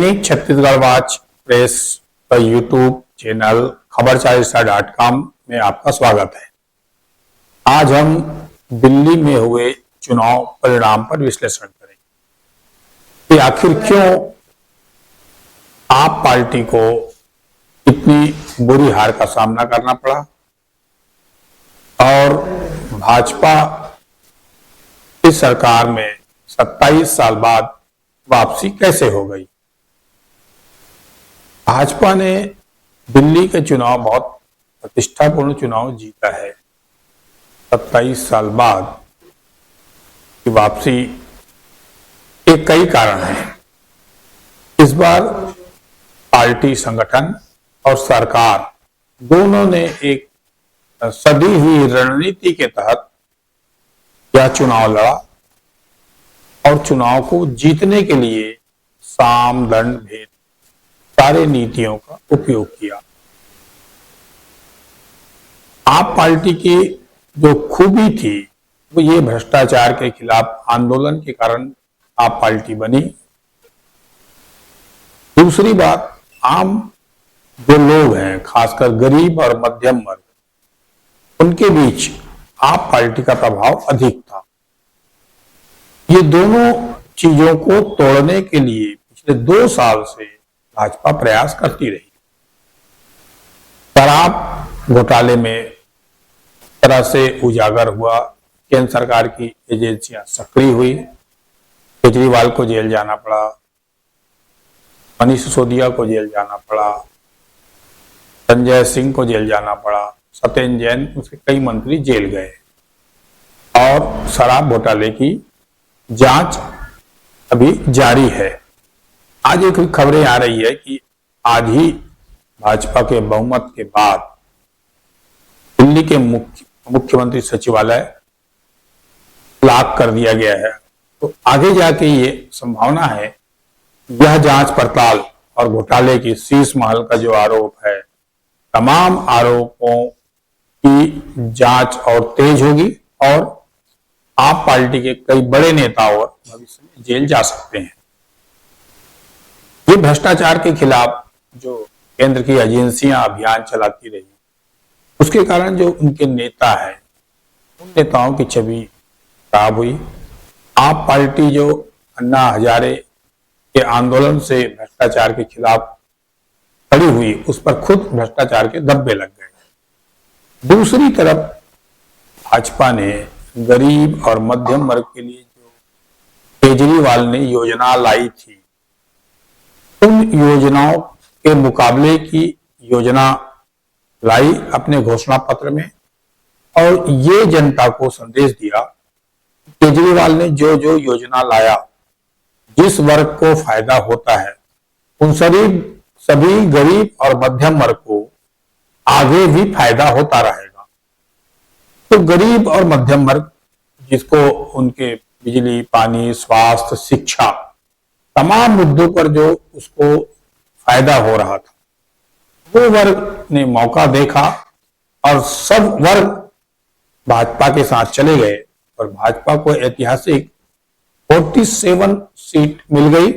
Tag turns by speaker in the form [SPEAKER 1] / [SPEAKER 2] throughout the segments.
[SPEAKER 1] दैनिक Chhattisgarh watch press का YouTube channel खबर4star.com में आपका स्वागत है। आज हम दिल्ली में हुए चुनाव परिणाम पर विश्लेषण करेंगे कि आखिर क्यों आप पार्टी को इतनी बुरी हार का सामना करना पड़ा और भाजपा इस सरकार में 27 साल बाद वापसी कैसे हो गई। भाजपा ने दिल्ली के चुनाव बहुत प्रतिष्ठापूर्ण चुनाव जीता है। 27 साल बाद की वापसी के कई कारण हैं। इस बार पार्टी संगठन और सरकार दोनों ने एक सदी हुई रणनीति के तहत यह चुनाव लड़ा और चुनाव को जीतने के लिए साम दंड भेद सारे नीतियों का उपयोग किया। आप पार्टी की जो खूबी थी वो ये भ्रष्टाचार के खिलाफ आंदोलन के कारण आप पार्टी बनी। दूसरी बात, आम जो लोग हैं खासकर गरीब और मध्यम वर्ग, उनके बीच आप पार्टी का प्रभाव अधिक था। ये दोनों चीजों को तोड़ने के लिए पिछले 2 साल से भाजपा प्रयास करती रही। शराब घोटाले में तरह से उजागर हुआ, केंद्र सरकार की एजेंसियां सक्रिय हुई, केजरीवाल को जेल जाना पड़ा, मनीष सिसोदिया को जेल जाना पड़ा, संजय सिंह को जेल जाना पड़ा, सत्येंद्र जैन, उसके कई मंत्री जेल गए और शराब घोटाले की जांच अभी जारी है। आज एक खबरें आ रही है कि आज ही भाजपा के बहुमत के बाद दिल्ली के मुख्यमंत्री सचिवालय लॉक कर दिया गया है। तो आगे जाके ये संभावना है यह जांच पड़ताल और घोटाले की शीश महल का जो आरोप है, तमाम आरोपों की जांच और तेज होगी और आप पार्टी के कई बड़े नेता और भविष्य में जेल जा सकते हैं। ये भ्रष्टाचार के खिलाफ जो केंद्र की एजेंसियां अभियान चलाती रही, उसके कारण जो उनके नेता हैं, उन नेताओं की छवि खराब हुई। आप पार्टी जो अन्ना हजारे के आंदोलन से भ्रष्टाचार के खिलाफ खड़ी हुई, उस पर खुद भ्रष्टाचार के धब्बे लग गए। दूसरी तरफ भाजपा ने गरीब और मध्यम वर्ग के लिए जो केजरीवाल ने योजना लाई थी, उन योजनाओं के मुकाबले की योजना लाई अपने घोषणा पत्र में और ये जनता को संदेश दिया, केजरीवाल ने जो जो योजना लाया, जिस वर्ग को फायदा होता है, उन सभी गरीब और मध्यम वर्ग को आगे भी फायदा होता रहेगा। तो गरीब और मध्यम वर्ग जिसको उनके बिजली, पानी, स्वास्थ्य, शिक्षा, तमाम मुद्दों पर जो उसको फायदा हो रहा था, वो वर्ग ने मौका देखा और सब वर्ग भाजपा के साथ चले गए और भाजपा को ऐतिहासिक 47 सीट मिल गई।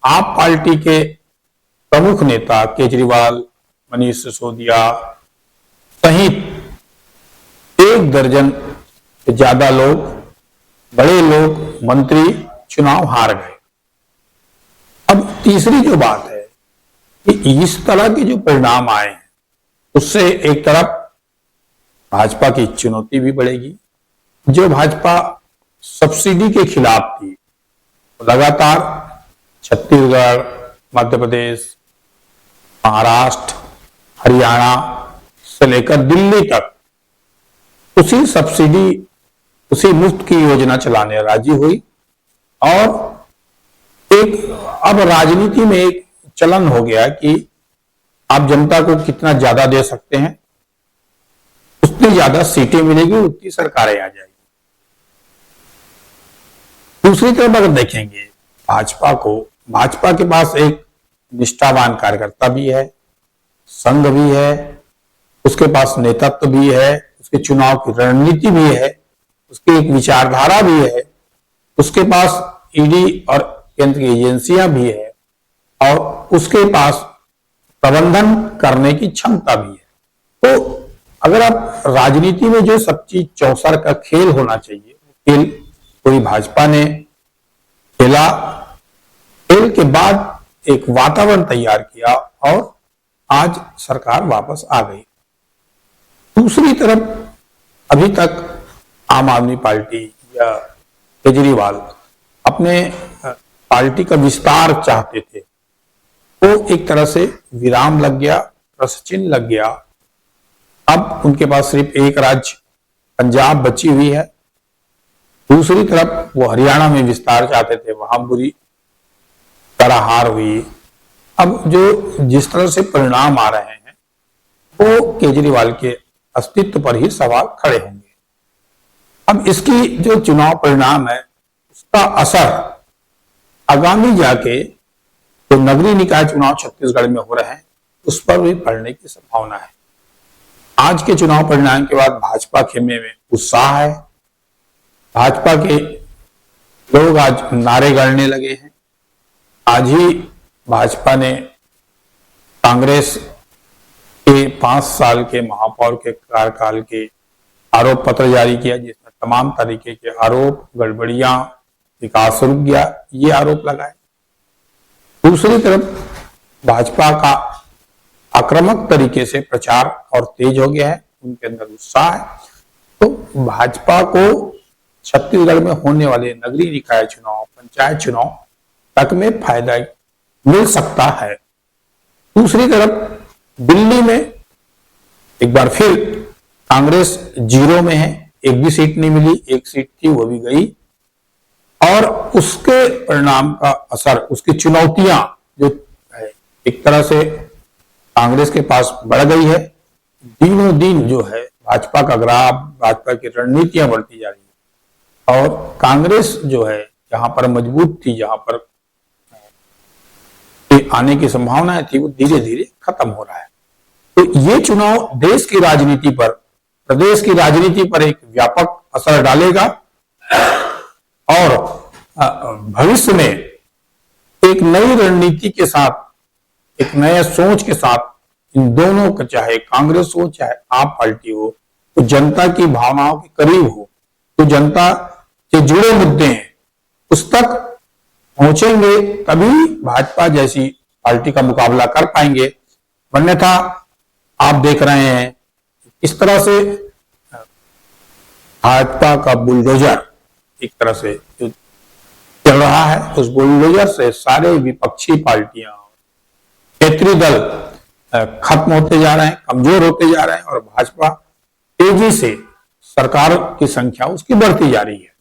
[SPEAKER 1] आप पार्टी के प्रमुख नेता केजरीवाल, मनीष सिसोदिया सहित 1 दर्जन से ज्यादा लोग, बड़े लोग, मंत्री चुनाव हार गए। अब तीसरी जो बात है कि इस तरह के जो परिणाम आए हैं, उससे एक तरफ भाजपा की चुनौती भी बढ़ेगी। जो भाजपा सब्सिडी के खिलाफ थी, लगातार छत्तीसगढ़, मध्य प्रदेश, महाराष्ट्र, हरियाणा से लेकर दिल्ली तक उसी सब्सिडी, उसी मुफ्त की योजना चलाने राजी हुई और एक अब राजनीति में एक चलन हो गया कि आप जनता को कितना ज्यादा दे सकते हैं, उतनी ज्यादा सीटें मिलेगी, उतनी सरकारें आ जाएगी। दूसरी तरफ अगर देखेंगे भाजपा के पास एक निष्ठावान कार्यकर्ता भी है, संघ भी है, उसके पास नेतृत्व भी है, उसके चुनाव की रणनीति भी है, उसकी एक विचारधारा भी है, उसके पास ईडी और केंद्र की एजेंसियां भी है। और उसके पास प्रबंधन करने की क्षमता भी है। तो अगर आप राजनीति में जो सच्ची चौसर का खेल होना चाहिए, खेल पूरी भाजपा ने खेला, खेल के बाद एक वातावरण तैयार किया और आज सरकार वापस आ गई। दूसरी तरफ अभी तक आम आदमी पार्टी या केजरीवाल अपने पार्टी का विस्तार चाहते थे, वो एक तरह से विराम लग गया, प्रश्न चिन्ह लग गया। अब उनके पास सिर्फ एक राज्य पंजाब बची हुई है। दूसरी तरफ वो हरियाणा में विस्तार चाहते थे, वहां बुरी तरह हार हुई। अब जो जिस तरह से परिणाम आ रहे हैं वो केजरीवाल के अस्तित्व पर ही सवाल खड़े होंगे। अब इसकी जो चुनाव परिणाम है उसका असर आगामी जाके जो नगरीय निकाय चुनाव छत्तीसगढ़ में हो रहे हैं उस पर भी पड़ने की संभावना है। आज के चुनाव परिणाम के बाद भाजपा खेमे में उत्साह है। भाजपा के लोग आज नारे गढ़ने लगे हैं। आज ही भाजपा ने कांग्रेस के 5 साल के महापौर के कार्यकाल के आरोप पत्र जारी किया, जिसमें तमाम तरीके के आरोप, गड़बड़ियां, विकास रुक गया, ये आरोप लगाए। दूसरी तरफ भाजपा का आक्रामक तरीके से प्रचार और तेज हो गया है, उनके अंदर उत्साह है। तो भाजपा को छत्तीसगढ़ में होने वाले नगरीय निकाय चुनाव, पंचायत चुनाव तक में फायदा मिल सकता है। दूसरी तरफ दिल्ली में एक बार फिर कांग्रेस जीरो में है, एक भी सीट नहीं मिली, एक सीट थी वो भी गई और उसके परिणाम का असर, उसकी चुनौतियां जो है एक तरह से कांग्रेस के पास बढ़ गई है। दिनों दिन जो है भाजपा का ग्राफ, भाजपा की रणनीतियां बढ़ती जा रही है और कांग्रेस जो है जहां पर मजबूत थी, जहां पर आने की संभावनाएं थी, वो धीरे धीरे खत्म हो रहा है। तो ये चुनाव देश की राजनीति पर, प्रदेश की राजनीति पर एक व्यापक असर डालेगा और भविष्य में एक नई रणनीति के साथ, एक नए सोच के साथ इन दोनों का, चाहे कांग्रेस हो चाहे आप पार्टी हो, तो जनता की भावनाओं के करीब हो, तो जनता से जुड़े मुद्दे हैं उस तक पहुंचेंगे, तभी भाजपा जैसी पार्टी का मुकाबला कर पाएंगे। अन्यथा आप देख रहे हैं इस तरह से भाजपा का बुलडोजर एक तरह से जो चल रहा है, उस बुलडोजर से सारे विपक्षी पार्टियां, क्षेत्रीय दल खत्म होते जा रहे हैं, कमजोर होते जा रहे हैं और भाजपा तेजी से सरकार की संख्या उसकी बढ़ती जा रही है।